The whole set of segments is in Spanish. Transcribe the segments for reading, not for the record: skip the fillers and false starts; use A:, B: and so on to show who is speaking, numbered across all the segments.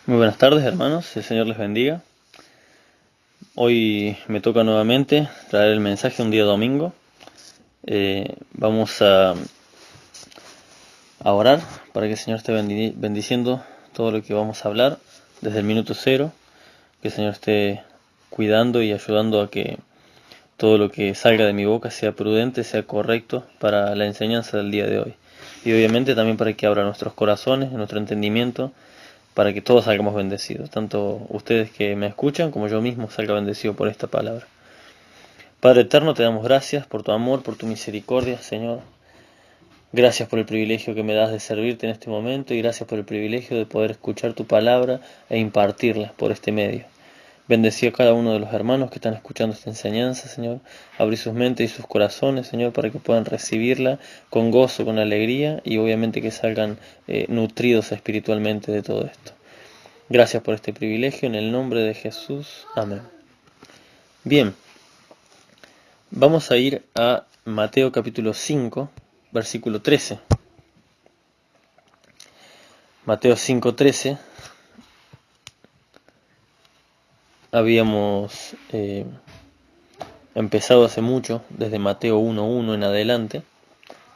A: Muy buenas tardes, hermanos, el Señor les bendiga. Hoy me toca nuevamente traer el mensaje un día domingo. Vamos a orar para que el Señor esté bendiciendo todo lo que vamos a hablar desde el minuto cero, que el Señor esté cuidando y ayudando a que todo lo que salga de mi boca sea prudente, sea correcto para la enseñanza del día de hoy. Y obviamente también para que abra nuestros corazones, nuestro entendimiento, para que todos salgamos bendecidos, tanto ustedes que me escuchan como yo mismo salga bendecido por esta palabra. Padre eterno, te damos gracias por tu amor, por tu misericordia, Señor. Gracias por el privilegio que me das de servirte en este momento y gracias por el privilegio de poder escuchar tu palabra e impartirla por este medio. Bendecí a cada uno de los hermanos que están escuchando esta enseñanza, Señor. Abrí sus mentes y sus corazones, Señor, para que puedan recibirla con gozo, con alegría y obviamente que salgan nutridos espiritualmente de todo esto. Gracias por este privilegio, en el nombre de Jesús. Amén. Bien, vamos a ir a Mateo capítulo 5, versículo 13. Mateo 5:13. Habíamos empezado hace mucho, desde Mateo 1:1 en adelante,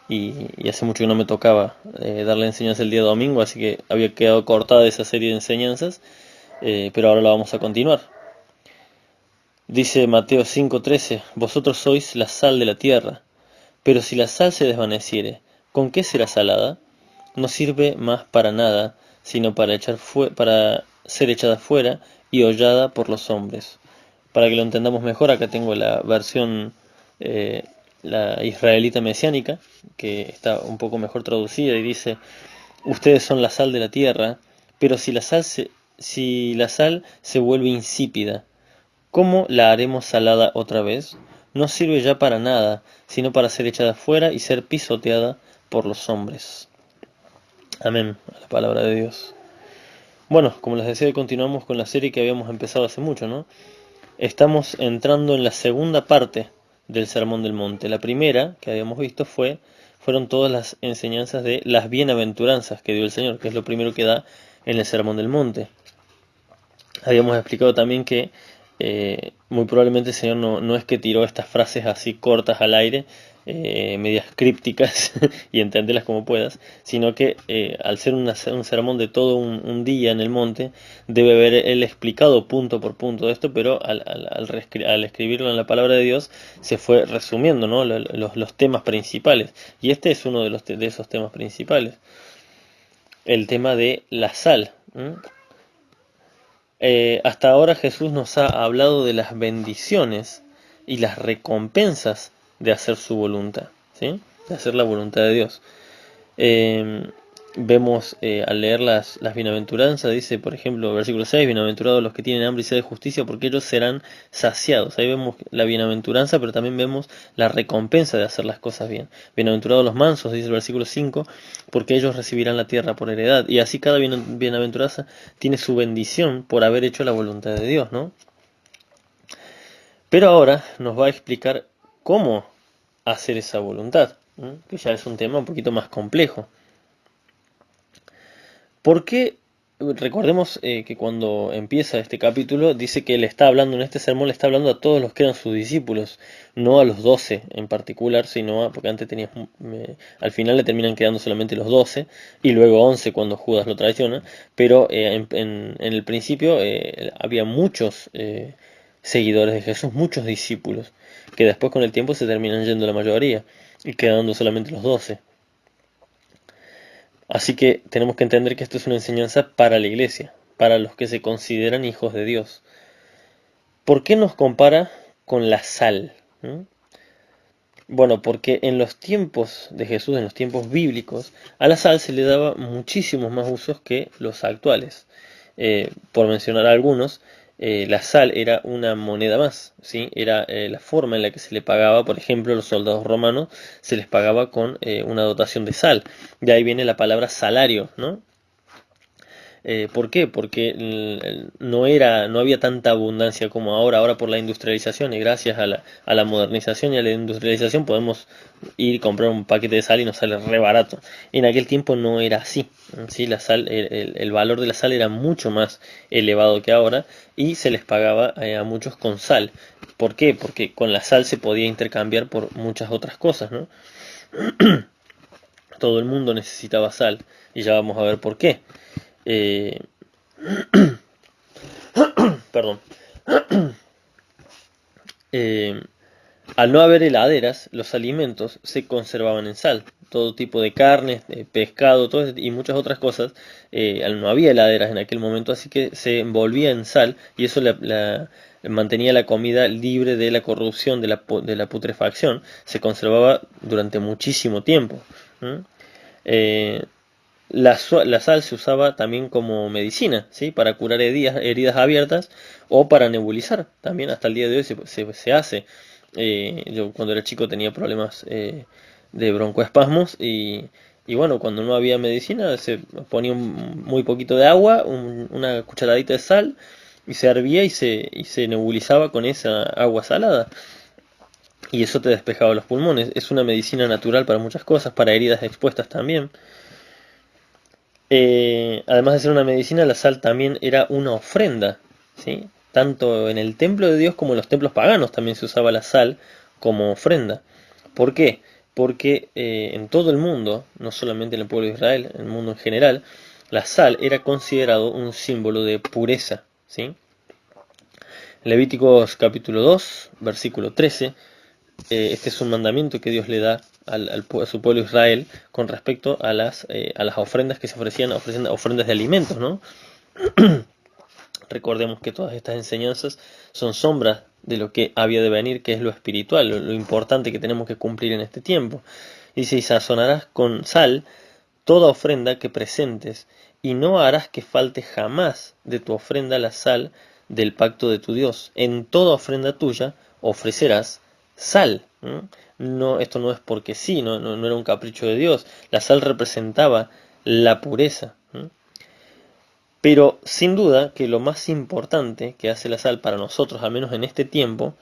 A: y hace mucho que no me tocaba dar la enseñanza el día domingo, así que había quedado cortada esa serie de enseñanzas, pero ahora la vamos a continuar. Dice Mateo 5:13, vosotros sois la sal de la tierra, pero si la sal se desvaneciere, ¿con qué será salada? No sirve más para nada, sino para ser echada fuera y hollada por los hombres. Para que lo entendamos mejor, acá tengo la versión, eh, la israelita mesiánica, que está un poco mejor traducida y dice, ustedes son la sal de la tierra, pero si la sal se vuelve insípida, ¿cómo la haremos salada otra vez? No sirve ya para nada, sino para ser echada fuera y ser pisoteada por los hombres. Amén, a la palabra de Dios. Bueno, como les decía, continuamos con la serie que habíamos empezado hace mucho, ¿no? Estamos entrando en la segunda parte del Sermón del Monte. La primera que habíamos visto fueron todas las enseñanzas de las bienaventuranzas que dio el Señor, que es lo primero que da en el Sermón del Monte. Habíamos explicado también que muy probablemente el Señor no es que tiró estas frases así cortas al aire, medias crípticas, y entenderlas como puedas, sino que al ser un sermón de todo un día en el monte, debe haber él explicado punto por punto esto, pero al escribirlo en la palabra de Dios, se fue resumiendo, ¿no? los temas principales. Y este es uno de esos temas principales, el tema de la sal. Hasta ahora Jesús nos ha hablado de las bendiciones y las recompensas de hacer su voluntad, ¿sí? De hacer la voluntad de Dios. Vemos al leer las bienaventuranzas, dice por ejemplo versículo 6, bienaventurados los que tienen hambre y sed de justicia porque ellos serán saciados. Ahí vemos la bienaventuranza, pero también vemos la recompensa de hacer las cosas bien. Bienaventurados los mansos, dice el versículo 5, porque ellos recibirán la tierra por heredad. Y así cada bienaventuranza tiene su bendición por haber hecho la voluntad de Dios, ¿no? Pero ahora nos va a explicar cómo hacer esa voluntad, ¿no? Que ya es un tema un poquito más complejo. Porque recordemos que cuando empieza este capítulo dice que él está hablando, en este sermón le está hablando a todos los que eran sus discípulos, no a los 12 en particular, sino porque antes tenías, al final le terminan quedando solamente los 12 y luego 11 cuando Judas lo traiciona, pero en el principio había muchos seguidores de Jesús, muchos discípulos, que después con el tiempo se terminan yendo la mayoría y quedando solamente los 12. Así que tenemos que entender que esto es una enseñanza para la iglesia, para los que se consideran hijos de Dios. ¿Por qué nos compara con la sal? Bueno, porque en los tiempos de Jesús, en los tiempos bíblicos, a la sal se le daba muchísimos más usos que los actuales. Por mencionar algunos, la sal era una moneda más, ¿sí? Era la forma en la que se le pagaba, por ejemplo, a los soldados romanos se les pagaba con una dotación de sal. De ahí viene la palabra salario, ¿no? ¿Por qué? Porque no había tanta abundancia como ahora. Ahora por la industrialización y gracias a la modernización y a la industrialización podemos ir y comprar un paquete de sal y nos sale re barato. En aquel tiempo no era así. ¿Sí? La sal, el valor de la sal era mucho más elevado que ahora y se les pagaba a muchos con sal. ¿Por qué? Porque con la sal se podía intercambiar por muchas otras cosas, ¿no? Todo el mundo necesitaba sal y ya vamos a ver por qué. Eh, perdón. Eh, Al no haber heladeras, los alimentos se conservaban en sal. Todo tipo de carnes, pescado, y muchas otras cosas. No había heladeras en aquel momento, así que se envolvía en sal y eso mantenía la comida libre de la corrupción, de la putrefacción. Se conservaba durante muchísimo tiempo. ¿Mm? Eh, la sal se usaba también como medicina, ¿sí? Para curar heridas abiertas o para nebulizar. También hasta el día de hoy se hace. Yo cuando era chico tenía problemas de broncoespasmos y bueno, cuando no había medicina se ponía muy poquito de agua, una cucharadita de sal y se hervía y se nebulizaba con esa agua salada. Y eso te despejaba los pulmones. Es una medicina natural para muchas cosas, para heridas expuestas también. Además de ser una medicina, la sal también era una ofrenda, ¿sí? Tanto en el templo de Dios como en los templos paganos también se usaba la sal como ofrenda. ¿Por qué? Porque en todo el mundo, no solamente en el pueblo de Israel, en el mundo en general, la sal era considerado un símbolo de pureza, ¿sí? Levíticos capítulo 2, versículo 13. Este es un mandamiento que Dios le da a su pueblo Israel con respecto a las ofrendas que se ofrecían, ofrendas de alimentos, ¿no? Recordemos que todas estas enseñanzas son sombras de lo que había de venir, que es lo espiritual, lo importante que tenemos que cumplir en este tiempo. Dice, y sazonarás con sal toda ofrenda que presentes, y no harás que falte jamás de tu ofrenda la sal del pacto de tu Dios. En toda ofrenda tuya ofrecerás sal. No, esto no es porque sí, no era un capricho de Dios. La sal representaba la pureza. Pero sin duda que lo más importante que hace la sal para nosotros, al menos en este tiempo,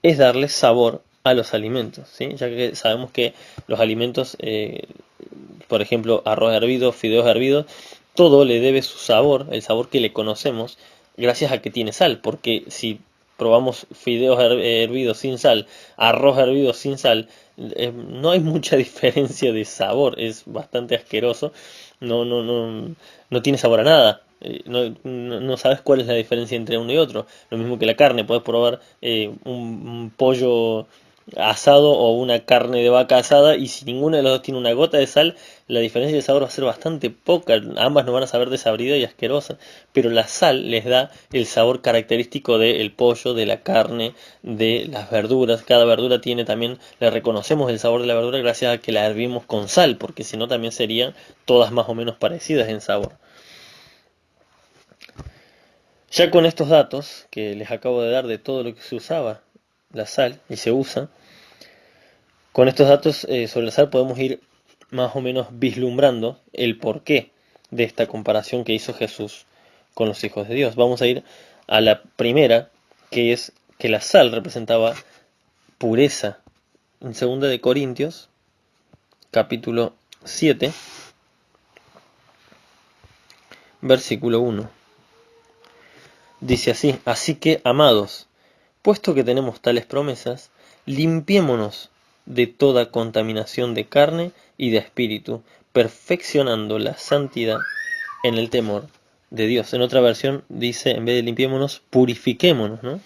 A: es darle sabor a los alimentos, ¿sí? Ya que sabemos que los alimentos, por ejemplo, arroz hervido, fideos hervidos, todo le debe su sabor, el sabor que le conocemos, gracias a que tiene sal, porque si probamos fideos hervidos sin sal, arroz hervido sin sal, no hay mucha diferencia de sabor, es bastante asqueroso, no tiene sabor a nada. No sabes cuál es la diferencia entre uno y otro. Lo mismo que la carne, puedes probar un pollo asado o una carne de vaca asada y si ninguna de las dos tiene una gota de sal, la diferencia de sabor va a ser bastante poca. Ambas no van a saber desabrida y asquerosa, pero la sal les da el sabor característico del pollo, de la carne, de las verduras. Cada verdura tiene también, le reconocemos el sabor de la verdura gracias a que la hervimos con sal, porque si no también serían todas más o menos parecidas en sabor. Ya con estos datos que les acabo de dar de todo lo que se usaba la sal y se usa, con estos datos sobre la sal podemos ir más o menos vislumbrando el porqué de esta comparación que hizo Jesús con los hijos de Dios. Vamos a ir a la primera, que es que la sal representaba pureza. En 2 de Corintios, capítulo 7, versículo 1. Dice así, así que, amados, puesto que tenemos tales promesas, limpiémonos de toda contaminación de carne y de espíritu, perfeccionando la santidad en el temor de Dios. En otra versión dice, en vez de limpiémonos, purifiquémonos, ¿no?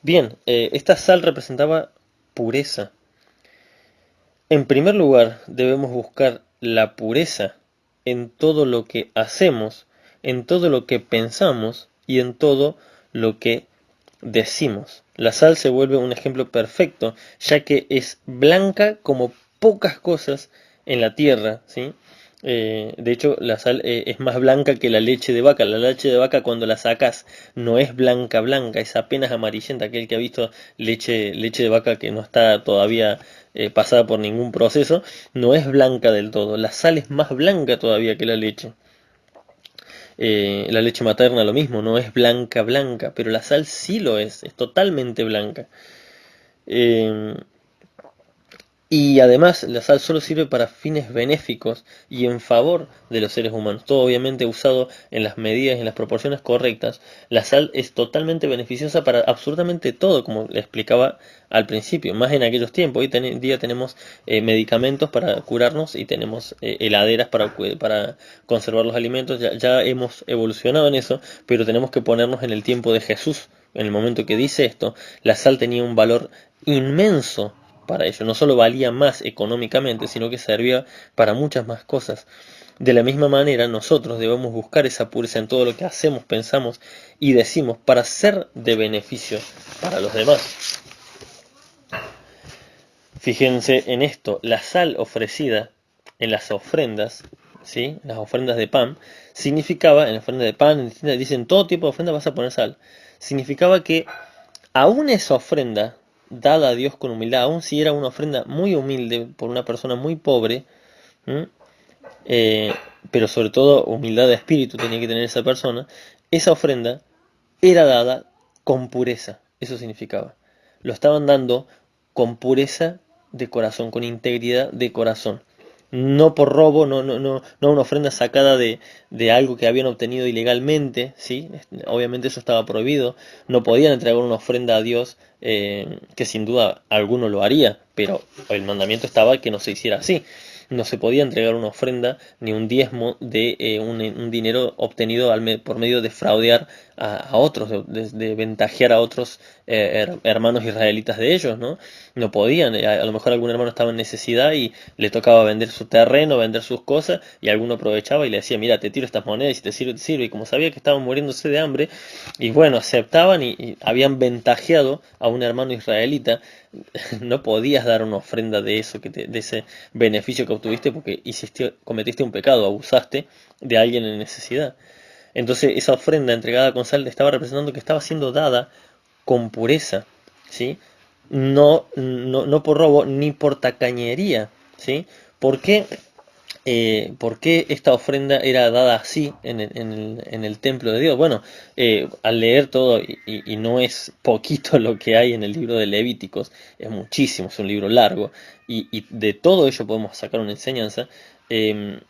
A: Bien, esta sal representaba pureza. En primer lugar, debemos buscar la pureza en todo lo que hacemos, en todo lo que pensamos y en todo lo que decimos. La sal se vuelve un ejemplo perfecto, ya que es blanca como pocas cosas en la tierra, ¿sí? De hecho, la sal es más blanca que la leche de vaca. La leche de vaca cuando la sacas no es blanca blanca, es apenas amarillenta. Aquel que ha visto leche de vaca que no está todavía pasada por ningún proceso, no es blanca del todo. La sal es más blanca todavía que la leche. La leche materna lo mismo, no es blanca blanca, pero la sal sí lo es totalmente blanca. Eh, y además la sal solo sirve para fines benéficos y en favor de los seres humanos. Todo obviamente usado en las medidas y en las proporciones correctas. La sal es totalmente beneficiosa para absolutamente todo, como le explicaba al principio, más en aquellos tiempos. Hoy en día tenemos medicamentos para curarnos y tenemos heladeras para conservar los alimentos. Ya hemos evolucionado en eso, pero tenemos que ponernos en el tiempo de Jesús. En el momento que dice esto, la sal tenía un valor inmenso para ello. No solo valía más económicamente, sino que servía para muchas más cosas. De la misma manera, nosotros debemos buscar esa pureza en todo lo que hacemos, pensamos y decimos para ser de beneficio para los demás. Fíjense en esto, la sal ofrecida en las ofrendas, ¿sí? Las ofrendas de pan, significaba, en la ofrenda de pan, dicen todo tipo de ofrenda vas a poner sal. Significaba que aún esa ofrenda dada a Dios con humildad, aun si era una ofrenda muy humilde por una persona muy pobre, eh, pero sobre todo humildad de espíritu tenía que tener esa persona, esa ofrenda era dada con pureza, eso significaba. Lo estaban dando con pureza de corazón, con integridad de corazón. No por robo, no una ofrenda sacada de algo que habían obtenido ilegalmente, ¿sí? Obviamente eso estaba prohibido. No podían entregar una ofrenda a Dios, que sin duda alguno lo haría, pero el mandamiento estaba que no se hiciera así. No se podía entregar una ofrenda ni un diezmo de un dinero obtenido por medio de fraudear a otros, de ventajear a otros hermanos israelitas de ellos, ¿no? No podían, a lo mejor algún hermano estaba en necesidad y le tocaba vender su terreno, vender sus cosas, y alguno aprovechaba y le decía, mira, te tiro estas monedas y si te sirve, te sirve. Y como sabía que estaban muriéndose de hambre, y bueno, aceptaban y habían ventajeado a un hermano israelita, no podías dar una ofrenda de eso, de ese beneficio que obtuviste porque cometiste un pecado, abusaste de alguien en necesidad. Entonces esa ofrenda entregada con sal estaba representando que estaba siendo dada con pureza, ¿sí? No por robo ni por tacañería, ¿sí? ¿Por qué? ¿Por qué esta ofrenda era dada así en el templo de Dios? Bueno, al leer todo, y no es poquito lo que hay en el libro de Levíticos, es muchísimo, es un libro largo, y de todo ello podemos sacar una enseñanza. eh,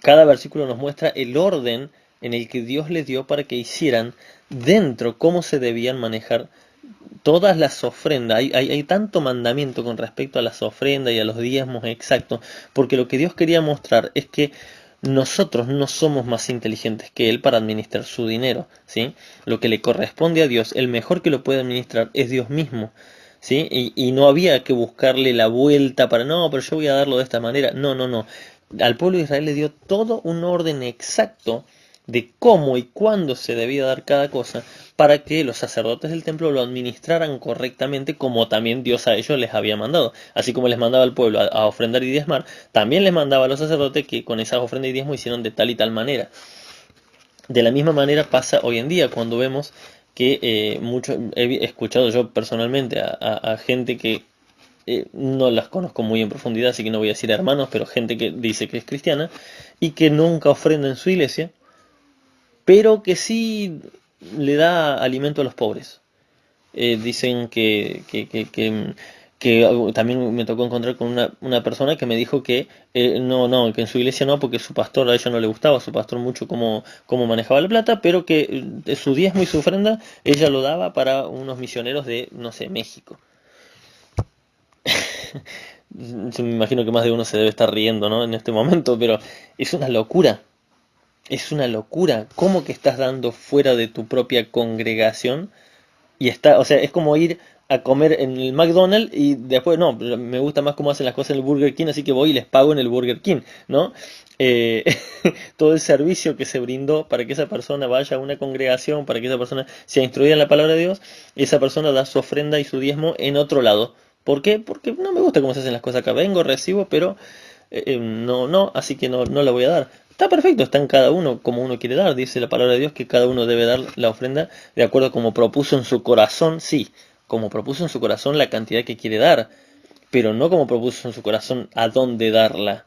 A: Cada versículo nos muestra el orden en el que Dios les dio para que hicieran dentro cómo se debían manejar todas las ofrendas. Hay tanto mandamiento con respecto a las ofrendas y a los diezmos exactos, porque lo que Dios quería mostrar es que nosotros no somos más inteligentes que Él para administrar su dinero, ¿sí? Lo que le corresponde a Dios, el mejor que lo puede administrar es Dios mismo, ¿sí? Y no había que buscarle la vuelta para, no, pero yo voy a darlo de esta manera. No. Al pueblo de Israel le dio todo un orden exacto de cómo y cuándo se debía dar cada cosa para que los sacerdotes del templo lo administraran correctamente como también Dios a ellos les había mandado. Así como les mandaba al pueblo a ofrendar y diezmar, también les mandaba a los sacerdotes que con esas ofrendas y diezmos hicieron de tal y tal manera. De la misma manera pasa hoy en día cuando vemos que he escuchado yo personalmente a gente que no las conozco muy en profundidad, así que no voy a decir hermanos, pero gente que dice que es cristiana y que nunca ofrenda en su iglesia, pero que sí le da alimento a los pobres. Dicen que también me tocó encontrar con una persona que me dijo que que en su iglesia no, porque su pastor a ella no le gustaba, su pastor mucho cómo manejaba la plata, pero que su diezmo y su ofrenda ella lo daba para unos misioneros de, no sé, México. Yo me imagino que más de uno se debe estar riendo, ¿no? En este momento, pero es una locura. Es una locura. ¿Cómo que estás dando fuera de tu propia congregación? Y está, o sea, es como ir a comer en el McDonald's y después, no, me gusta más cómo hacen las cosas en el Burger King, así que voy y les pago en el Burger King, ¿no? Eh, todo el servicio que se brindó para que esa persona vaya a una congregación, para que esa persona sea instruida en la palabra de Dios, esa persona da su ofrenda y su diezmo en otro lado. ¿Por qué? Porque no me gusta cómo se hacen las cosas acá. Vengo, recibo, pero no, así que no la voy a dar. Está perfecto, está en cada uno como uno quiere dar. Dice la palabra de Dios que cada uno debe dar la ofrenda de acuerdo a como propuso en su corazón, sí, como propuso en su corazón la cantidad que quiere dar, pero no como propuso en su corazón a dónde darla.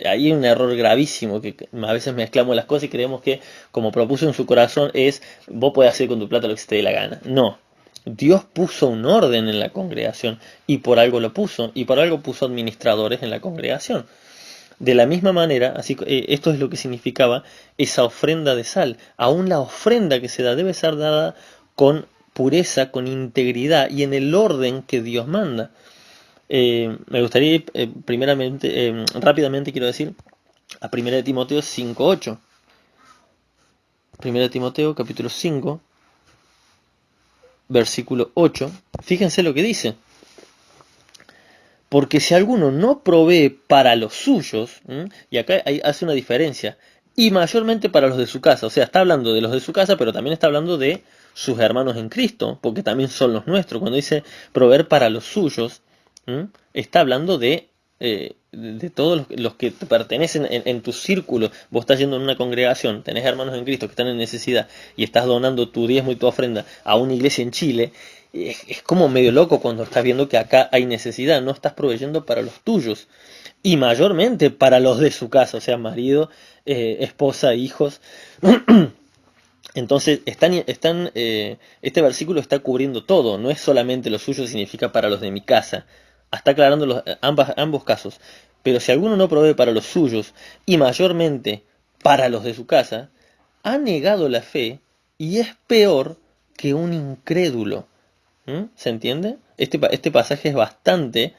A: Ahí hay un error gravísimo, que a veces mezclamos las cosas y creemos que como propuso en su corazón es, vos podés hacer con tu plata lo que se te dé la gana. No, Dios puso un orden en la congregación y por algo lo puso, y por algo puso administradores en la congregación. De la misma manera, así esto es lo que significaba esa ofrenda de sal. Aún la ofrenda que se da debe ser dada con pureza, con integridad y en el orden que Dios manda. Me gustaría ir, primeramente, rápidamente quiero decir, a 1 de Timoteo 5:8. 1 de Timoteo capítulo 5, versículo 8. Fíjense lo que dice. Porque si alguno no provee para los suyos, y acá hace una diferencia, y mayormente para los de su casa, o sea, está hablando de los de su casa, pero también está hablando de sus hermanos en Cristo, porque también son los nuestros. Cuando dice proveer para los suyos, está hablando de todos los que te pertenecen en tu círculo. Vos estás yendo en una congregación, tenés hermanos en Cristo que están en necesidad y estás donando tu diezmo y tu ofrenda a una iglesia en Chile. Es como medio loco cuando estás viendo que acá hay necesidad, no estás proveyendo para los tuyos y mayormente para los de su casa, o sea, marido, esposa, hijos. Entonces, este versículo está cubriendo todo, no es solamente lo suyo, significa para los de mi casa. Está aclarando ambos casos. Pero si alguno no provee para los suyos y mayormente para los de su casa, ha negado la fe y es peor que un incrédulo. ¿Se entiende? Este pasaje es bastante.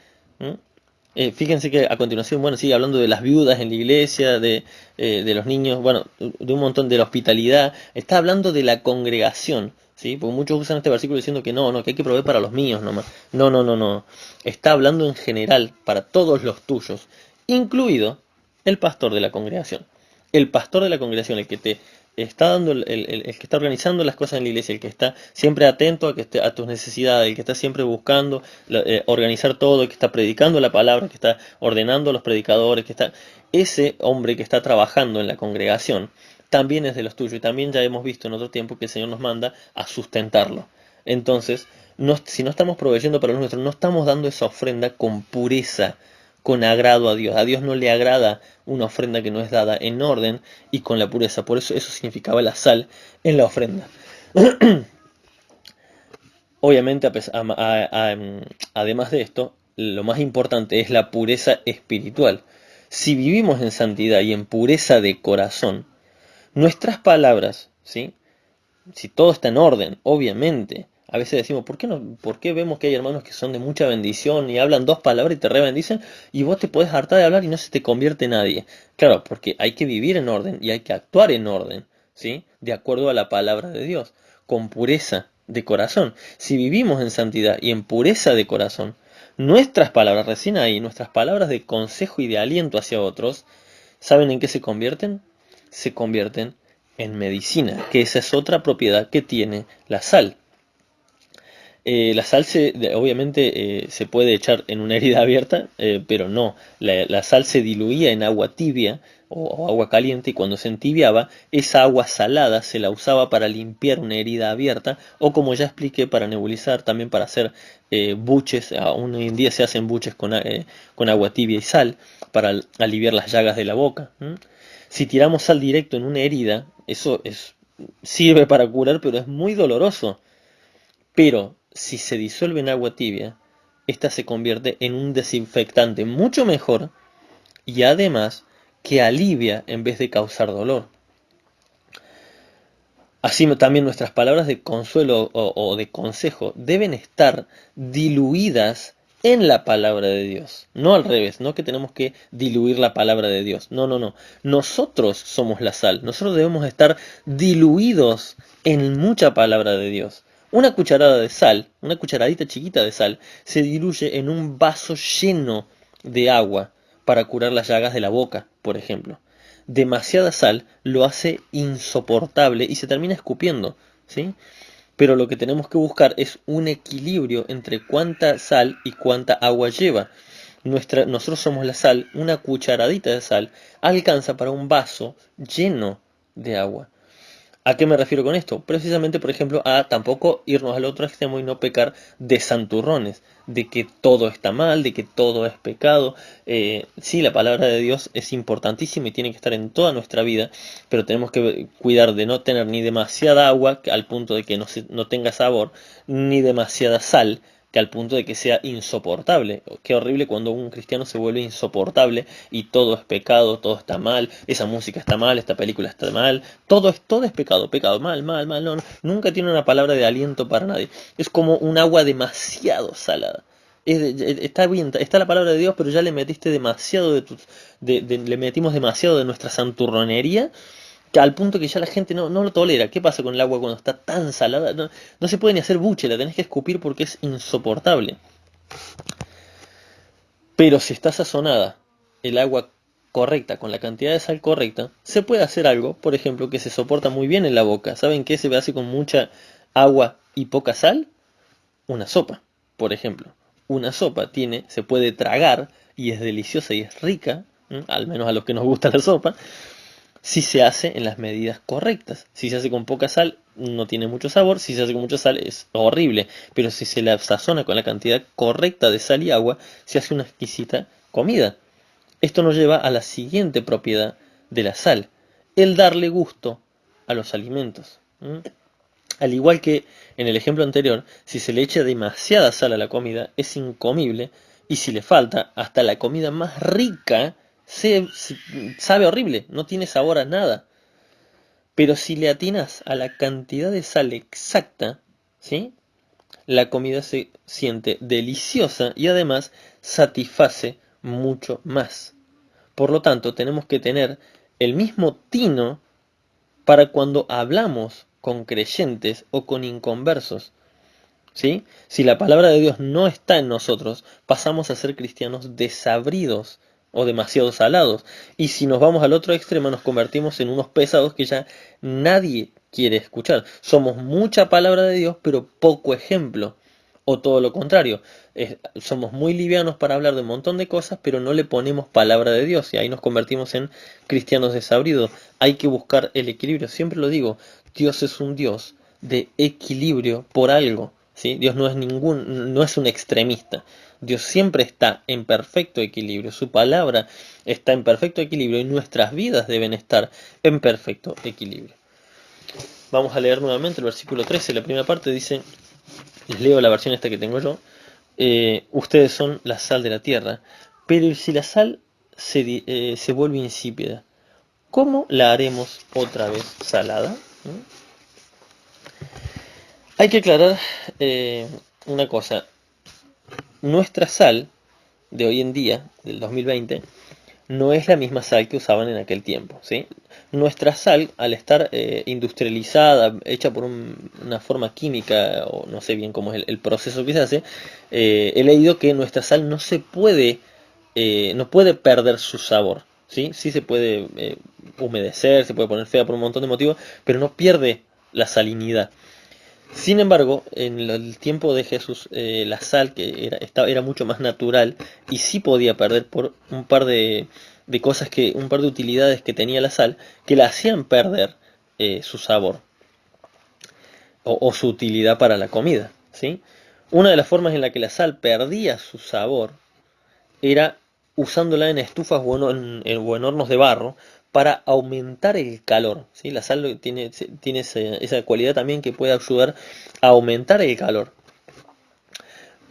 A: Fíjense que a continuación, bueno, sigue hablando de las viudas en la iglesia, de los niños, bueno, de un montón de la hospitalidad. Está hablando de la congregación, ¿sí? Porque muchos usan este versículo diciendo que no, que hay que proveer para los míos nomás. No. Está hablando en general para todos los tuyos, incluido el pastor de la congregación. El pastor de la congregación, el que te está dando el que está organizando las cosas en la iglesia, el que está siempre atento a tus necesidades, el que está siempre buscando organizar todo, el que está predicando la palabra, que está ordenando a los predicadores, ese hombre que está trabajando en la congregación también es de los tuyos y también ya hemos visto en otro tiempo que el Señor nos manda a sustentarlo. Entonces, si no estamos proveyendo para los nuestros, no estamos dando esa ofrenda con pureza, con agrado a Dios. A Dios no le agrada una ofrenda que no es dada en orden y con la pureza. Por eso significaba la sal en la ofrenda. Obviamente, además de esto, lo más importante es la pureza espiritual. Si vivimos en santidad y en pureza de corazón, nuestras palabras, ¿sí? Si todo está en orden, obviamente. A veces decimos, ¿por qué vemos que hay hermanos que son de mucha bendición y hablan dos palabras y te rebendicen y vos te podés hartar de hablar y no se te convierte en nadie? Claro, porque hay que vivir en orden y hay que actuar en orden, ¿sí? De acuerdo a la palabra de Dios, con pureza de corazón. Si vivimos en santidad y en pureza de corazón, nuestras palabras, recién ahí, nuestras palabras de consejo y de aliento hacia otros, ¿saben en qué se convierten? Se convierten en medicina, que esa es otra propiedad que tiene la sal. La sal obviamente se puede echar en una herida abierta, pero no. La sal se diluía en agua tibia o agua caliente y cuando se entibiaba, esa agua salada se la usaba para limpiar una herida abierta o como ya expliqué, para nebulizar, también para hacer buches. Aún hoy en día se hacen buches con agua tibia y sal para aliviar las llagas de la boca. Si tiramos sal directo en una herida, sirve para curar, pero es muy doloroso. Pero si se disuelve en agua tibia, esta se convierte en un desinfectante mucho mejor y además que alivia en vez de causar dolor. Así también nuestras palabras de consuelo o de consejo deben estar diluidas en la palabra de Dios. No al revés, no que tenemos que diluir la palabra de Dios. No. Nosotros somos la sal. Nosotros debemos estar diluidos en mucha palabra de Dios. Una cucharada de sal, una cucharadita chiquita de sal, se diluye en un vaso lleno de agua para curar las llagas de la boca, por ejemplo. Demasiada sal lo hace insoportable y se termina escupiendo, ¿sí? Pero lo que tenemos que buscar es un equilibrio entre cuánta sal y cuánta agua lleva. Nosotros somos la sal, una cucharadita de sal alcanza para un vaso lleno de agua. ¿A qué me refiero con esto? Precisamente, por ejemplo, a tampoco irnos al otro extremo y no pecar de santurrones, de que todo está mal, de que todo es pecado. Sí, la palabra de Dios es importantísima y tiene que estar en toda nuestra vida, pero tenemos que cuidar de no tener ni demasiada agua al punto de que no tenga sabor, ni demasiada sal que al punto de que sea insoportable. Qué horrible cuando un cristiano se vuelve insoportable y todo es pecado, todo está mal, esa música está mal, esta película está mal, todo es pecado, pecado, mal, mal, mal, no, nunca tiene una palabra de aliento para nadie. Es como un agua demasiado salada. Está bien, está la palabra de Dios, pero ya le metiste demasiado le metimos demasiado de nuestra santurronería que al punto que ya la gente no lo tolera. ¿Qué pasa con el agua cuando está tan salada? No se puede ni hacer buche, la tenés que escupir porque es insoportable. Pero si está sazonada el agua correcta, con la cantidad de sal correcta, se puede hacer algo, por ejemplo, que se soporta muy bien en la boca. ¿Saben qué se hace con mucha agua y poca sal? Una sopa, por ejemplo. Una sopa se puede tragar y es deliciosa y es rica, al menos a los que nos gusta la sopa, si se hace en las medidas correctas. Si se hace con poca sal, no tiene mucho sabor. Si se hace con mucha sal, es horrible. Pero si se la sazona con la cantidad correcta de sal y agua, se hace una exquisita comida. Esto nos lleva a la siguiente propiedad de la sal: el darle gusto a los alimentos. Al igual que en el ejemplo anterior, si se le echa demasiada sal a la comida, es incomible, y si le falta, hasta la comida más rica sabe horrible, no tiene sabor a nada. Pero si le atinas a la cantidad de sal exacta, ¿sí? La comida se siente deliciosa y además satisface mucho más. Por lo tanto, tenemos que tener el mismo tino para cuando hablamos con creyentes o con inconversos. ¿Sí? Si la palabra de Dios no está en nosotros, pasamos a ser cristianos desabridos o demasiado salados. Y si nos vamos al otro extremo, nos convertimos en unos pesados que ya nadie quiere escuchar. Somos mucha palabra de Dios, pero poco ejemplo. O todo lo contrario, somos muy livianos para hablar de un montón de cosas, pero no le ponemos palabra de Dios y ahí nos convertimos en cristianos desabridos. Hay que buscar el equilibrio. Siempre lo digo, Dios es un Dios de equilibrio por algo. ¿Sí? Dios no es un extremista. Dios siempre está en perfecto equilibrio. Su palabra está en perfecto equilibrio y nuestras vidas deben estar en perfecto equilibrio. Vamos a leer nuevamente el versículo 13. La primera parte dice, les leo la versión esta que tengo yo. Ustedes son la sal de la tierra, pero si la sal se vuelve insípida, ¿cómo la haremos otra vez salada? Hay que aclarar una cosa. Nuestra sal de hoy en día, del 2020, no es la misma sal que usaban en aquel tiempo, ¿sí? Nuestra sal, al estar industrializada, hecha por una forma química, o no sé bien cómo es el proceso que se hace, he leído que nuestra sal no puede perder su sabor, ¿sí? Sí se puede humedecer, se puede poner fea por un montón de motivos, pero no pierde la salinidad. Sin embargo, en el tiempo de Jesús, la sal que era mucho más natural y sí podía perder por un par de cosas un par de utilidades que tenía la sal que la hacían perder su sabor o su utilidad para la comida, ¿sí? Una de las formas en la que la sal perdía su sabor era usándola en estufas o en hornos de barro para aumentar el calor, ¿sí? La sal tiene esa cualidad también que puede ayudar a aumentar el calor.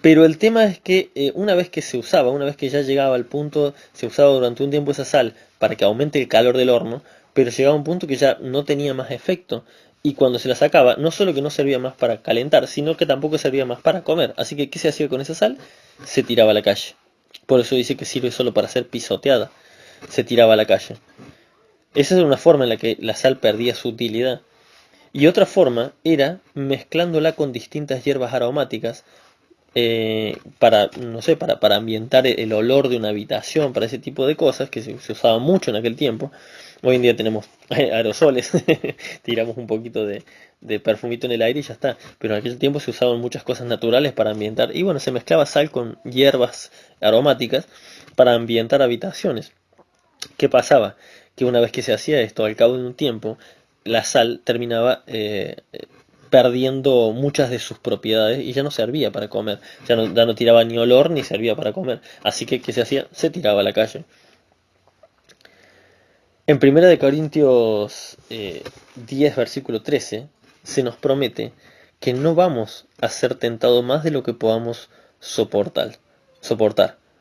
A: Pero el tema es que una vez que se usaba, una vez que ya llegaba al punto, se usaba durante un tiempo esa sal para que aumente el calor del horno, pero llegaba un punto que ya no tenía más efecto. Y cuando se la sacaba, no solo que no servía más para calentar, sino que tampoco servía más para comer. Así que, ¿qué se hacía con esa sal? Se tiraba a la calle. Por eso dice que sirve solo para ser pisoteada. Se tiraba a la calle. Esa es una forma en la que la sal perdía su utilidad. Y otra forma era mezclándola con distintas hierbas aromáticas no sé, para ambientar el olor de una habitación, para ese tipo de cosas que se usaba mucho en aquel tiempo. Hoy en día tenemos aerosoles, tiramos un poquito de perfumito en el aire y ya está. Pero en aquel tiempo se usaban muchas cosas naturales para ambientar. Y bueno, se mezclaba sal con hierbas aromáticas para ambientar habitaciones. ¿Qué pasaba? Que una vez que se hacía esto, al cabo de un tiempo, la sal terminaba perdiendo muchas de sus propiedades y ya no servía para comer, ya no tiraba ni olor ni servía para comer. Así que, ¿qué se hacía? Se tiraba a la calle. En Primera de Corintios 10, versículo 13, se nos promete que no vamos a ser tentados más de lo que podamos soportar,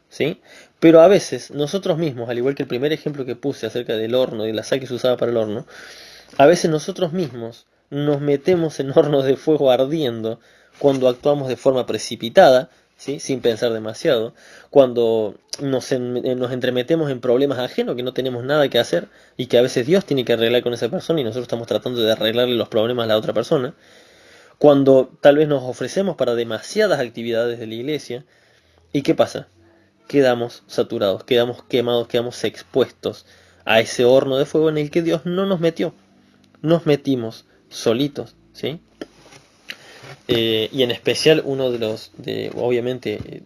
A: ¿sí? Pero a veces nosotros mismos, al igual que el primer ejemplo que puse acerca del horno y la sal que se usaba para el horno, a veces nosotros mismos nos metemos en hornos de fuego ardiendo cuando actuamos de forma precipitada, ¿sí? Sin pensar demasiado, cuando nos entremetemos en problemas ajenos que no tenemos nada que hacer y que a veces Dios tiene que arreglar con esa persona y nosotros estamos tratando de arreglarle los problemas a la otra persona, cuando tal vez nos ofrecemos para demasiadas actividades de la iglesia. ¿Y qué pasa? Quedamos saturados, quedamos quemados, quedamos expuestos a ese horno de fuego en el que Dios no nos metió. Nos metimos solitos, ¿sí? Y en especial uno obviamente,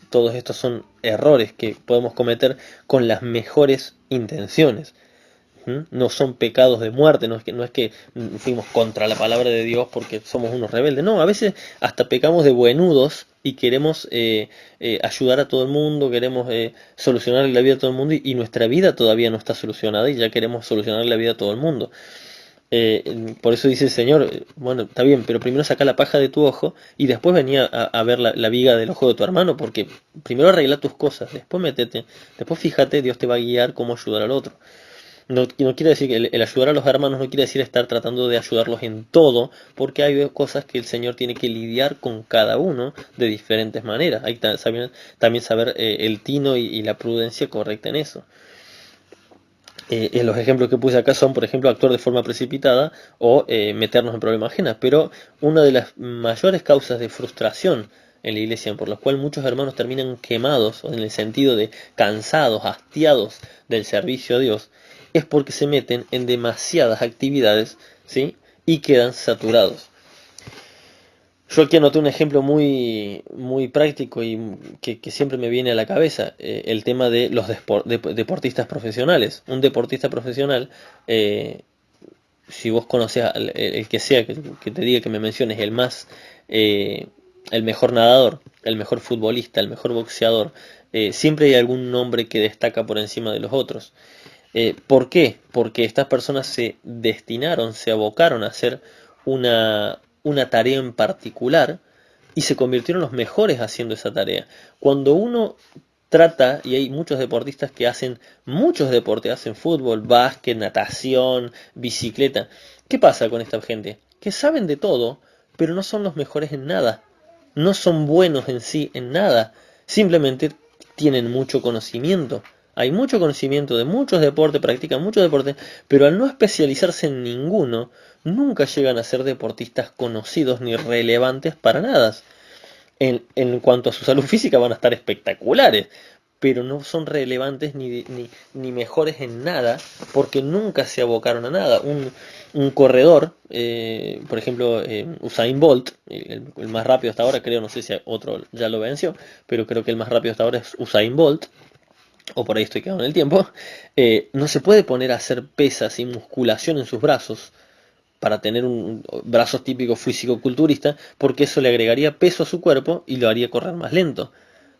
A: todos estos son errores que podemos cometer con las mejores intenciones. No son pecados de muerte, no es que fuimos contra la palabra de Dios porque somos unos rebeldes, no, a veces hasta pecamos de buenudos y queremos ayudar a todo el mundo, queremos solucionar la vida a todo el mundo y nuestra vida todavía no está solucionada y ya queremos solucionar la vida a todo el mundo. Por eso dice el Señor, bueno, está bien, pero primero saca la paja de tu ojo y después venía a ver la viga del ojo de tu hermano, porque primero arregla tus cosas, después métete, después fíjate, Dios te va a guiar cómo ayudar al otro. No quiere decir que el ayudar a los hermanos no quiere decir estar tratando de ayudarlos en todo, porque hay cosas que el Señor tiene que lidiar con cada uno de diferentes maneras. Hay también saber el tino y la prudencia correcta en eso. Los ejemplos que puse acá son, por ejemplo, actuar de forma precipitada o meternos en problemas ajenos. Pero una de las mayores causas de frustración en la iglesia, por las cuales muchos hermanos terminan quemados, o en el sentido de cansados, hastiados del servicio a Dios, es porque se meten en demasiadas actividades, ¿sí? Y quedan saturados. Yo aquí anoté un ejemplo muy, muy práctico y que siempre me viene a la cabeza, el tema de los deportistas profesionales. Un deportista profesional, si vos conocés el que sea, que te diga que me menciones eh, el mejor nadador, el mejor futbolista, el mejor boxeador, siempre hay algún nombre que destaca por encima de los otros. ¿Por qué? Porque estas personas se destinaron, se abocaron a hacer una tarea en particular y se convirtieron los mejores haciendo esa tarea. Cuando uno trata, y hay muchos deportistas que hacen muchos deportes, hacen fútbol, básquet, natación, bicicleta. ¿Qué pasa con esta gente? Que saben de todo, pero no son los mejores en nada. No son buenos en sí en nada. Simplemente tienen mucho conocimiento. Hay mucho conocimiento de muchos deportes, practican muchos deportes, pero al no especializarse en ninguno, nunca llegan a ser deportistas conocidos ni relevantes para nada. En cuanto a su salud física van a estar espectaculares, pero no son relevantes ni mejores en nada porque nunca se abocaron a nada. Un corredor, por ejemplo, Usain Bolt, el más rápido hasta ahora, creo, no sé si otro ya lo venció, pero creo que el más rápido hasta ahora es Usain Bolt, o por ahí estoy quedando en el tiempo. No se puede poner a hacer pesas y musculación en sus brazos para tener brazos típicos físico-culturista, porque eso le agregaría peso a su cuerpo y lo haría correr más lento.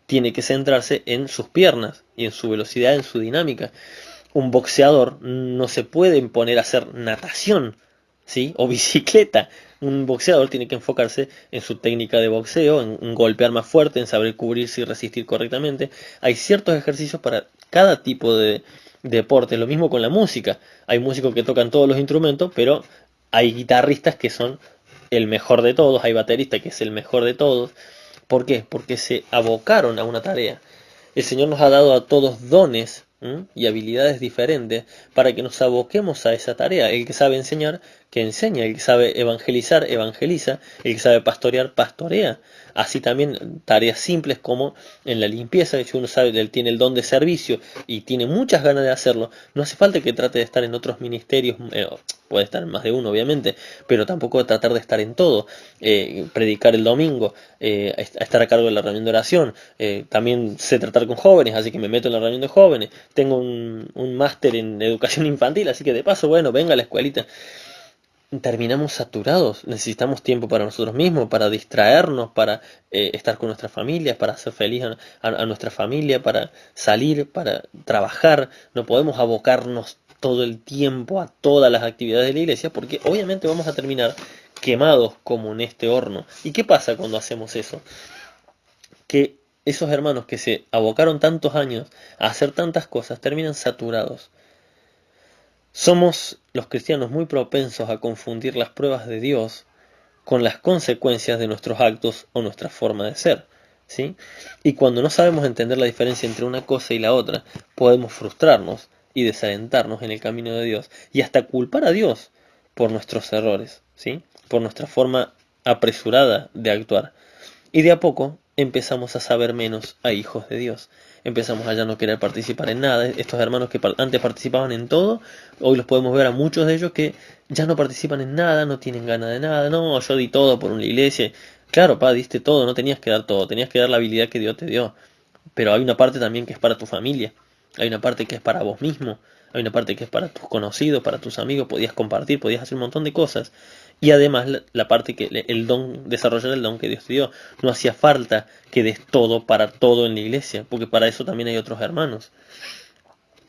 A: Tiene que centrarse en sus piernas y en su velocidad, en su dinámica. Un boxeador no se puede poner a hacer natación, ¿sí? O bicicleta. Un boxeador tiene que enfocarse en su técnica de boxeo, en golpear más fuerte, en saber cubrirse y resistir correctamente. Hay ciertos ejercicios para cada tipo de deporte. Lo mismo con la música. Hay músicos que tocan todos los instrumentos, pero hay guitarristas que son el mejor de todos, hay bateristas que es el mejor de todos. ¿Por qué? Porque se abocaron a una tarea. El Señor nos ha dado a todos dones y habilidades diferentes para que nos aboquemos a esa tarea. El que sabe enseñar, que enseña, el que sabe evangelizar, evangeliza, el que sabe pastorear, pastorea. Así también tareas simples como en la limpieza, si uno sabe, él tiene el don de servicio y tiene muchas ganas de hacerlo, no hace falta que trate de estar en otros ministerios, puede estar en más de uno obviamente, pero tampoco tratar de estar en todo, predicar el domingo, estar a cargo de la reunión de oración, también sé tratar con jóvenes, así que me meto en la reunión de jóvenes, tengo un máster en educación infantil, así que de paso, bueno, venga a la escuelita. Terminamos saturados, necesitamos tiempo para nosotros mismos, para distraernos, para estar con nuestras familias, para hacer feliz a nuestra familia, para salir, para trabajar. No podemos abocarnos todo el tiempo a todas las actividades de la iglesia porque obviamente vamos a terminar quemados como en este horno. ¿Y qué pasa cuando hacemos eso? Que esos hermanos que se abocaron tantos años a hacer tantas cosas terminan saturados. Somos los cristianos muy propensos a confundir las pruebas de Dios con las consecuencias de nuestros actos o nuestra forma de ser, ¿sí? Y cuando no sabemos entender la diferencia entre una cosa y la otra, podemos frustrarnos y desalentarnos en el camino de Dios y hasta culpar a Dios por nuestros errores, ¿sí? Por nuestra forma apresurada de actuar. Y de a poco empezamos a saber menos a hijos de Dios. Empezamos a ya no querer participar en nada. Estos hermanos que antes participaban en todo, hoy los podemos ver a muchos de ellos que ya no participan en nada, no tienen ganas de nada. No, yo di todo por una iglesia. Claro, pa, diste todo, no tenías que dar todo, tenías que dar la habilidad que Dios te dio. Pero hay una parte también que es para tu familia, hay una parte que es para vos mismo, hay una parte que es para tus conocidos, para tus amigos, podías compartir, podías hacer un montón de cosas. Y además la parte que el don, desarrollar el don que Dios te dio. No hacía falta que des todo para todo en la iglesia, porque para eso también hay otros hermanos.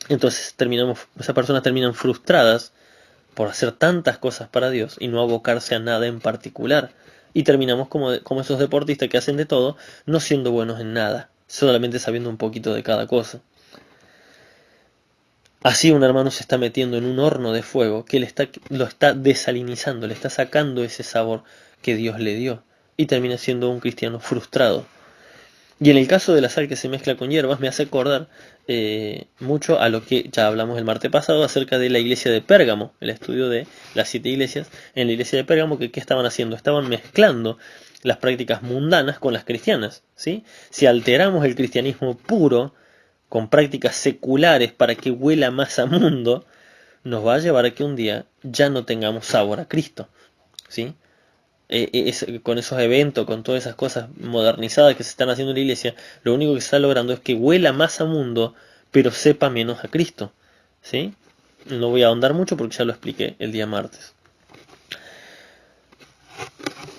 A: Entonces esas personas terminan frustradas por hacer tantas cosas para Dios y no abocarse a nada en particular. Y terminamos como esos deportistas que hacen de todo, no siendo buenos en nada, solamente sabiendo un poquito de cada cosa. Así un hermano se está metiendo en un horno de fuego que lo está desalinizando, le está sacando ese sabor que Dios le dio y termina siendo un cristiano frustrado. Y en el caso de la sal que se mezcla con hierbas me hace acordar mucho a lo que ya hablamos el martes pasado acerca de la iglesia de Pérgamo, el estudio de las 7 iglesias en la iglesia de Pérgamo, que ¿qué estaban haciendo? Estaban mezclando las prácticas mundanas con las cristianas, ¿sí? Si alteramos el cristianismo puro con prácticas seculares para que huela más a mundo, nos va a llevar a que un día ya no tengamos sabor a Cristo, ¿sí? Con esos eventos, con todas esas cosas modernizadas que se están haciendo en la iglesia, lo único que se está logrando es que huela más a mundo, pero sepa menos a Cristo, ¿sí? No voy a ahondar mucho porque ya lo expliqué el día martes.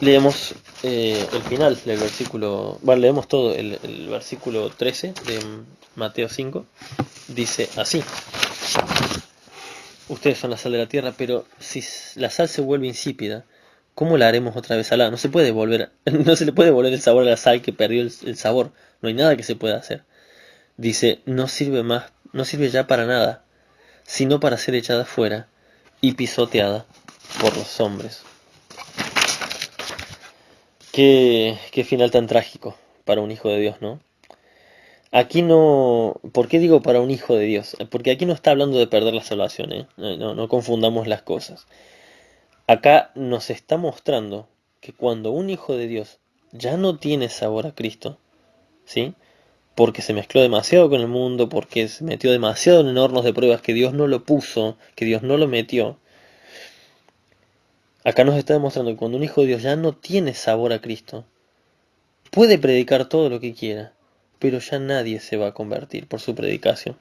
A: Leemos el final del versículo, bueno, leemos todo el versículo 13 de Mateo 5, dice así: ustedes son la sal de la tierra, pero si la sal se vuelve insípida, ¿cómo la haremos otra vez salada? No se puede volver, no se le puede volver el sabor a la sal que perdió el sabor. No hay nada que se pueda hacer. Dice, no sirve más, no sirve ya para nada, sino para ser echada fuera y pisoteada por los hombres. Qué final tan trágico para un hijo de Dios, ¿no? Aquí no, ¿por qué digo para un hijo de Dios? Porque aquí no está hablando de perder la salvación, ¿eh? No confundamos las cosas. Acá nos está mostrando que cuando un hijo de Dios ya no tiene sabor a Cristo, ¿sí? Porque se mezcló demasiado con el mundo, porque se metió demasiado en hornos de pruebas que Dios no lo puso, que Dios no lo metió. Acá nos está demostrando que cuando un hijo de Dios ya no tiene sabor a Cristo, puede predicar todo lo que quiera, pero ya nadie se va a convertir por su predicación,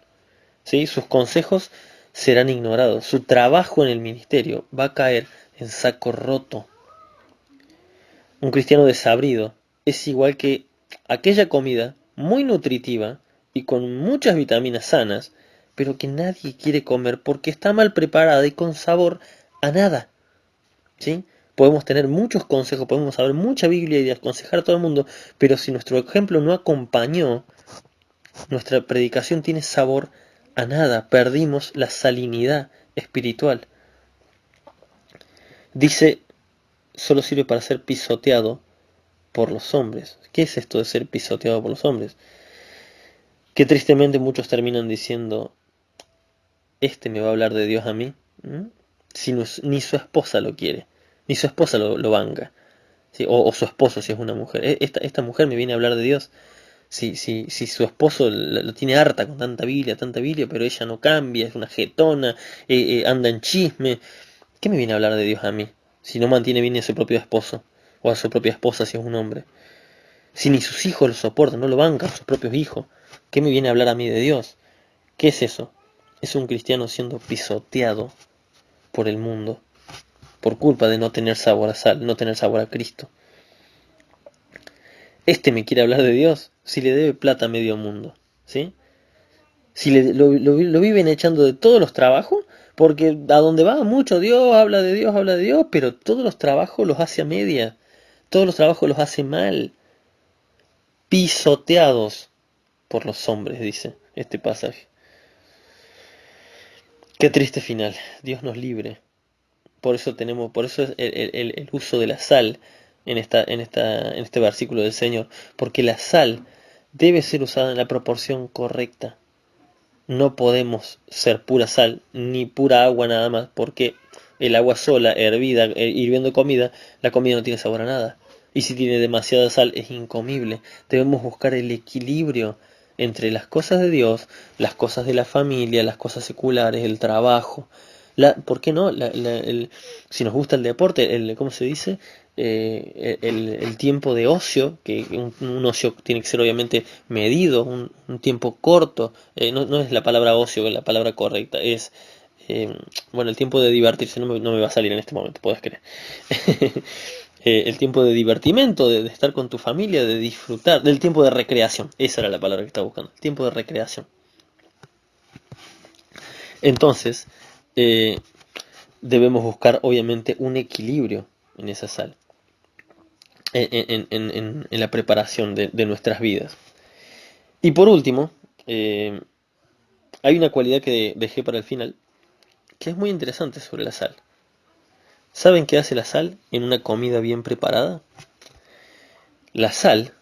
A: ¿sí? Sus consejos serán ignorados, su trabajo en el ministerio va a caer en saco roto. Un cristiano desabrido es igual que aquella comida muy nutritiva y con muchas vitaminas sanas, pero que nadie quiere comer porque está mal preparada y con sabor a nada, ¿sí? Podemos tener muchos consejos, podemos saber mucha Biblia y aconsejar a todo el mundo, pero si nuestro ejemplo no acompañó, nuestra predicación tiene sabor a nada, perdimos la salinidad espiritual. Dice, solo sirve para ser pisoteado por los hombres. ¿Qué es esto de ser pisoteado por los hombres? Que tristemente muchos terminan diciendo, ¿este me va a hablar de Dios a mí? si ni su esposa lo quiere, ni su esposa lo banca, ¿sí? O su esposo si es una mujer. Esta mujer me viene a hablar de Dios. Si su esposo lo tiene harta con tanta Biblia, pero ella no cambia, es una jetona, anda en chisme, ¿qué me viene a hablar de Dios a mí? Si no mantiene bien a su propio esposo, o a su propia esposa si es un hombre. Si ni sus hijos lo soportan, no lo bancan sus propios hijos, ¿qué me viene a hablar a mí de Dios? ¿Qué es eso? Es un cristiano siendo pisoteado por el mundo, por culpa de no tener sabor a sal, no tener sabor a Cristo. Este me quiere hablar de Dios si le debe plata a medio mundo, ¿sí? Si lo viven echando de todos los trabajos, porque a donde va mucho Dios, habla de Dios, pero todos los trabajos los hace a media, todos los trabajos los hace mal, pisoteados por los hombres, dice este pasaje. Qué triste final, Dios nos libre. Por eso es el uso de la sal en este versículo del Señor, porque la sal debe ser usada en la proporción correcta. No podemos ser pura sal ni pura agua nada más, porque el agua sola, hervida, hirviendo comida, la comida no tiene sabor a nada. Y si tiene demasiada sal es incomible. Debemos buscar el equilibrio entre las cosas de Dios, las cosas de la familia, las cosas seculares, el trabajo. ¿Por qué no? Si nos gusta el deporte, ¿cómo se dice? El tiempo de ocio, que un ocio tiene que ser obviamente medido, un tiempo corto, no es la palabra ocio la palabra correcta, es, bueno, el tiempo de divertirse, no me va a salir en este momento, puedes creer. El tiempo de divertimento, de estar con tu familia, de disfrutar, del tiempo de recreación, esa era la palabra que estaba buscando, el tiempo de recreación. Entonces, debemos buscar obviamente un equilibrio en esa sal, en la preparación de nuestras vidas. Y por último, hay una cualidad que dejé para el final, que es muy interesante sobre la sal. ¿Saben qué hace la sal en una comida bien preparada? La sal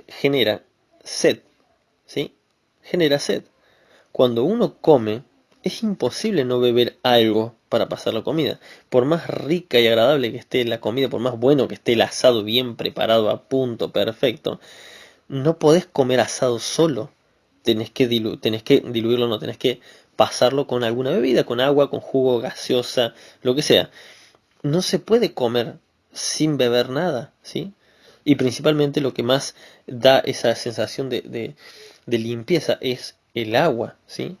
A: genera sed, ¿sí? Genera sed. Cuando uno come, es imposible no beber algo para pasar la comida. Por más rica y agradable que esté la comida, por más bueno que esté el asado bien preparado, a punto, perfecto, no podés comer asado solo. Tenés que diluirlo, no, tenés que pasarlo con alguna bebida, con agua, con jugo, gaseosa, lo que sea. No se puede comer sin beber nada, ¿sí? Y principalmente lo que más da esa sensación de limpieza es el agua, ¿sí?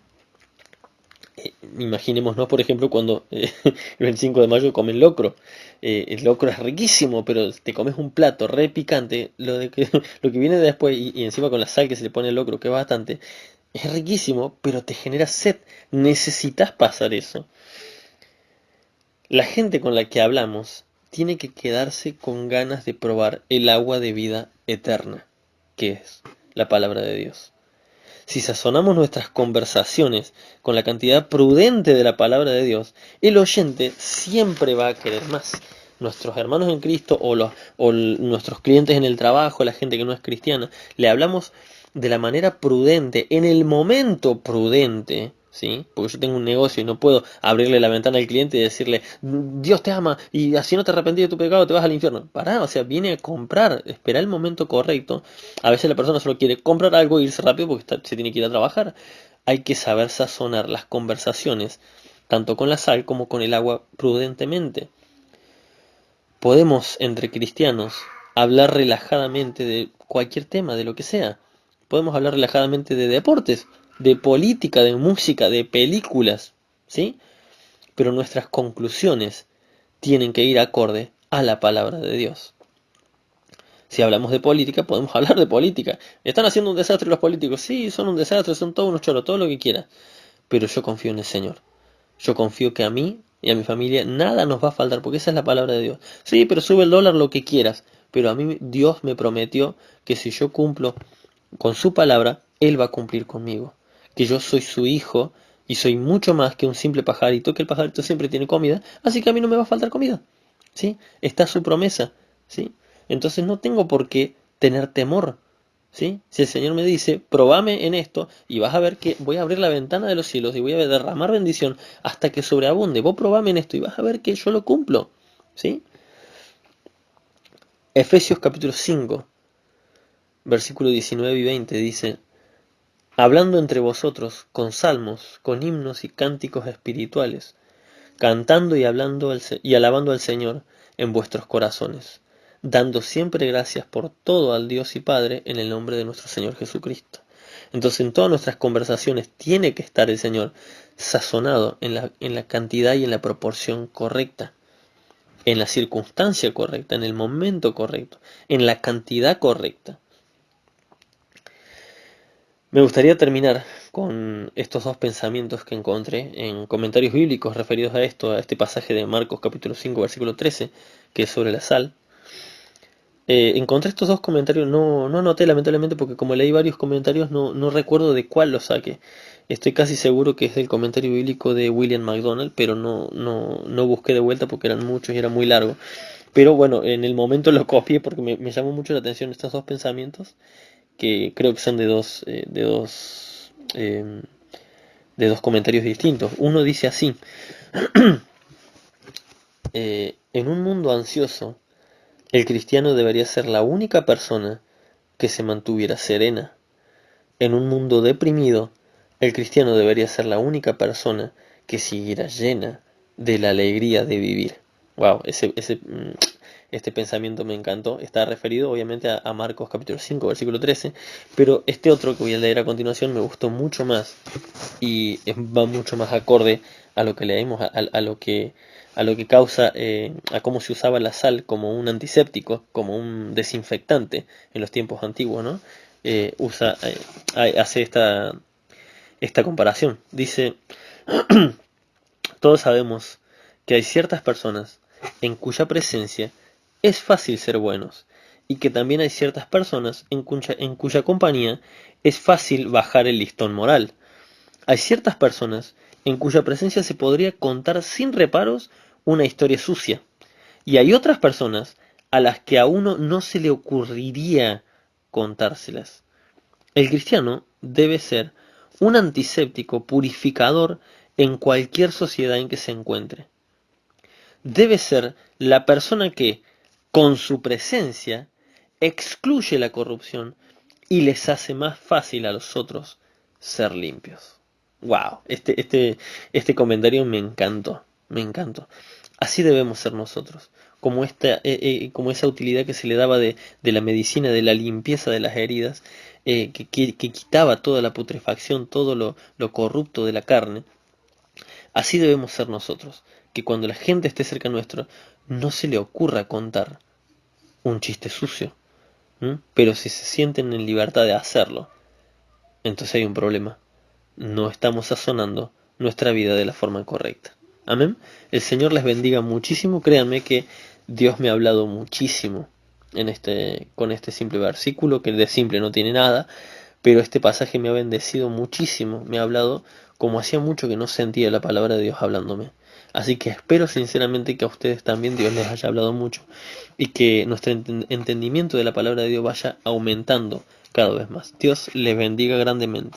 A: Imaginémonos, por ejemplo, cuando el 25 de mayo comen locro. El locro es riquísimo, pero te comes un plato re picante, lo que viene después, y encima con la sal que se le pone al locro, que es bastante, es riquísimo, pero te genera sed. Necesitas pasar eso. La gente con la que hablamos tiene que quedarse con ganas de probar el agua de vida eterna, que es la palabra de Dios. Si sazonamos nuestras conversaciones con la cantidad prudente de la palabra de Dios, el oyente siempre va a querer más. Nuestros hermanos en Cristo nuestros clientes en el trabajo, la gente que no es cristiana, le hablamos de la manera prudente, en el momento prudente, ¿sí? Porque yo tengo un negocio y no puedo abrirle la ventana al cliente y decirle, Dios te ama y así no te arrepentís de tu pecado, te vas al infierno. Pará, o sea, viene a comprar, espera el momento correcto. A veces la persona solo quiere comprar algo e irse rápido porque se tiene que ir a trabajar. Hay que saber sazonar las conversaciones, tanto con la sal como con el agua, prudentemente. Podemos, entre cristianos, hablar relajadamente de cualquier tema, de lo que sea. Podemos hablar relajadamente de deportes, de política, de música, de películas, ¿sí? Pero nuestras conclusiones tienen que ir acorde a la palabra de Dios. Si hablamos de política, podemos hablar de política. ¿Están haciendo un desastre los políticos? Sí, son un desastre, son todos unos choros, todo lo que quieran. Pero yo confío en el Señor. Yo confío que a mí y a mi familia nada nos va a faltar, porque esa es la palabra de Dios. Sí, pero sube el dólar lo que quieras. Pero a mí Dios me prometió que si yo cumplo con su palabra, Él va a cumplir conmigo. Que yo soy su hijo y soy mucho más que un simple pajarito, que el pajarito siempre tiene comida, así que a mí no me va a faltar comida. ¿Sí? Está su promesa. ¿Sí? Entonces no tengo por qué tener temor. ¿Sí? Si el Señor me dice, probame en esto y vas a ver que voy a abrir la ventana de los cielos y voy a derramar bendición hasta que sobreabunde. Vos probame en esto y vas a ver que yo lo cumplo. ¿Sí? Efesios capítulo 5, versículo 19 y 20 dice, hablando entre vosotros con salmos, con himnos y cánticos espirituales, cantando y hablando y alabando al Señor en vuestros corazones, dando siempre gracias por todo al Dios y Padre en el nombre de nuestro Señor Jesucristo. Entonces en todas nuestras conversaciones tiene que estar el Señor sazonado en la cantidad y en la proporción correcta, en la circunstancia correcta, en el momento correcto, en la cantidad correcta. Me gustaría terminar con estos dos pensamientos que encontré en comentarios bíblicos referidos a esto, a este pasaje de Marcos capítulo 5 versículo 13, que es sobre la sal. Encontré estos dos comentarios, no anoté lamentablemente porque como leí varios comentarios no recuerdo de cuál los saqué. Estoy casi seguro que es del comentario bíblico de William MacDonald, pero no busqué de vuelta porque eran muchos y era muy largo. Pero bueno, en el momento lo copié porque me llamó mucho la atención estos dos pensamientos que creo que son de dos comentarios distintos. Uno dice así, en un mundo ansioso, el cristiano debería ser la única persona que se mantuviera serena. En un mundo deprimido, el cristiano debería ser la única persona que siguiera llena de la alegría de vivir. Wow, este pensamiento me encantó. Está referido obviamente a Marcos capítulo 5, versículo 13, pero este otro que voy a leer a continuación me gustó mucho más y va mucho más acorde a lo que leímos, a lo que causa, a cómo se usaba la sal como un antiséptico, como un desinfectante en los tiempos antiguos, ¿no? Hace esta comparación. Dice, todos sabemos que hay ciertas personas en cuya presencia es fácil ser buenos y que también hay ciertas personas en cuya compañía es fácil bajar el listón moral. Hay ciertas personas en cuya presencia se podría contar sin reparos una historia sucia. Y hay otras personas a las que a uno no se le ocurriría contárselas. El cristiano debe ser un antiséptico purificador en cualquier sociedad en que se encuentre. Debe ser la persona que, con su presencia, excluye la corrupción y les hace más fácil a los otros ser limpios. Wow, este comentario me encantó, me encantó. Así debemos ser nosotros, como esa utilidad que se le daba de la medicina, de la limpieza de las heridas, que quitaba toda la putrefacción, todo lo corrupto de la carne. Así debemos ser nosotros, que cuando la gente esté cerca nuestro, no se le ocurra contar un chiste sucio, pero si se sienten en libertad de hacerlo, entonces hay un problema. No estamos sazonando nuestra vida de la forma correcta. Amén. El Señor les bendiga muchísimo. Créanme que Dios me ha hablado muchísimo con este simple versículo, que de simple no tiene nada, pero este pasaje me ha bendecido muchísimo. Me ha hablado como hacía mucho que no sentía la palabra de Dios hablándome. Así que espero sinceramente que a ustedes también Dios les haya hablado mucho y que nuestro entendimiento de la palabra de Dios vaya aumentando cada vez más. Dios les bendiga grandemente.